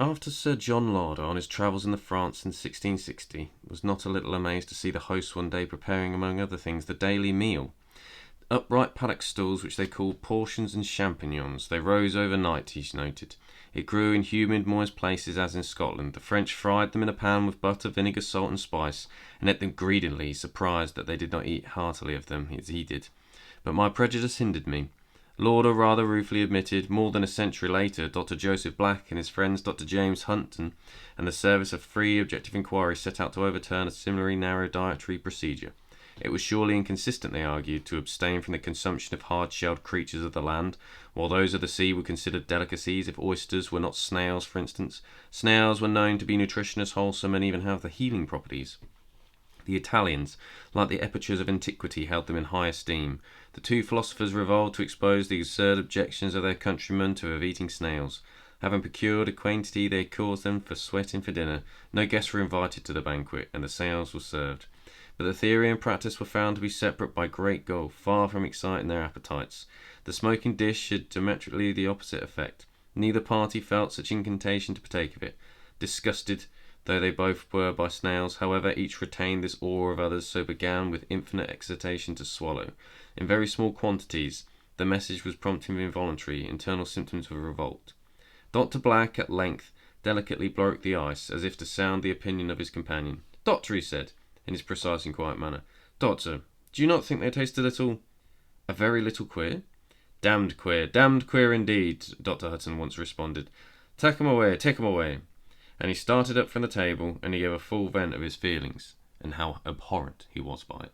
After Sir John Lauder, on his travels in the France in 1660, was not a little amazed to see the host one day preparing, among other things, the daily meal. Upright paddock stools, which they called portions and champignons, they rose overnight, he noted. It grew in humid, moist places, as in Scotland. The French fried them in a pan with butter, vinegar, salt, and spice, and ate them greedily, surprised that they did not eat heartily of them, as he did. But my prejudice hindered me. Lauder rather ruefully admitted, more than a century later, Dr. Joseph Black and his friends Dr. James Hunton and the Service of Free Objective Inquiry set out to overturn a similarly narrow dietary procedure. It was surely inconsistent, they argued, to abstain from the consumption of hard-shelled creatures of the land, while those of the sea were considered delicacies. If oysters were not snails, for instance, snails were known to be nutritious, wholesome, and even have the healing properties. The Italians, like the epicures of antiquity, held them in high esteem. The two philosophers revolved to expose the absurd objections of their countrymen to of eating snails. Having procured a quantity, they caused them for sweating for dinner. No guests were invited to the banquet, and the snails were served. But the theory and practice were found to be separate by great gulf, far from exciting their appetites. The smoking dish had diametrically the opposite effect. Neither party felt such incantation to partake of it. Disgusted though they both were by snails, however, each retained this awe of others, so began with infinite excitation to swallow. In very small quantities, the message was prompting involuntary, internal symptoms of revolt. Dr. Black at length delicately broke the ice, as if to sound the opinion of his companion. "Doctor," he said, in his precise and quiet manner, "Doctor, do you not think they taste a little... a very little queer?" Damned queer indeed," Dr. Hutton once responded. Take 'em away." And he started up from the table, and he gave a full vent of his feelings, and how abhorrent he was by it.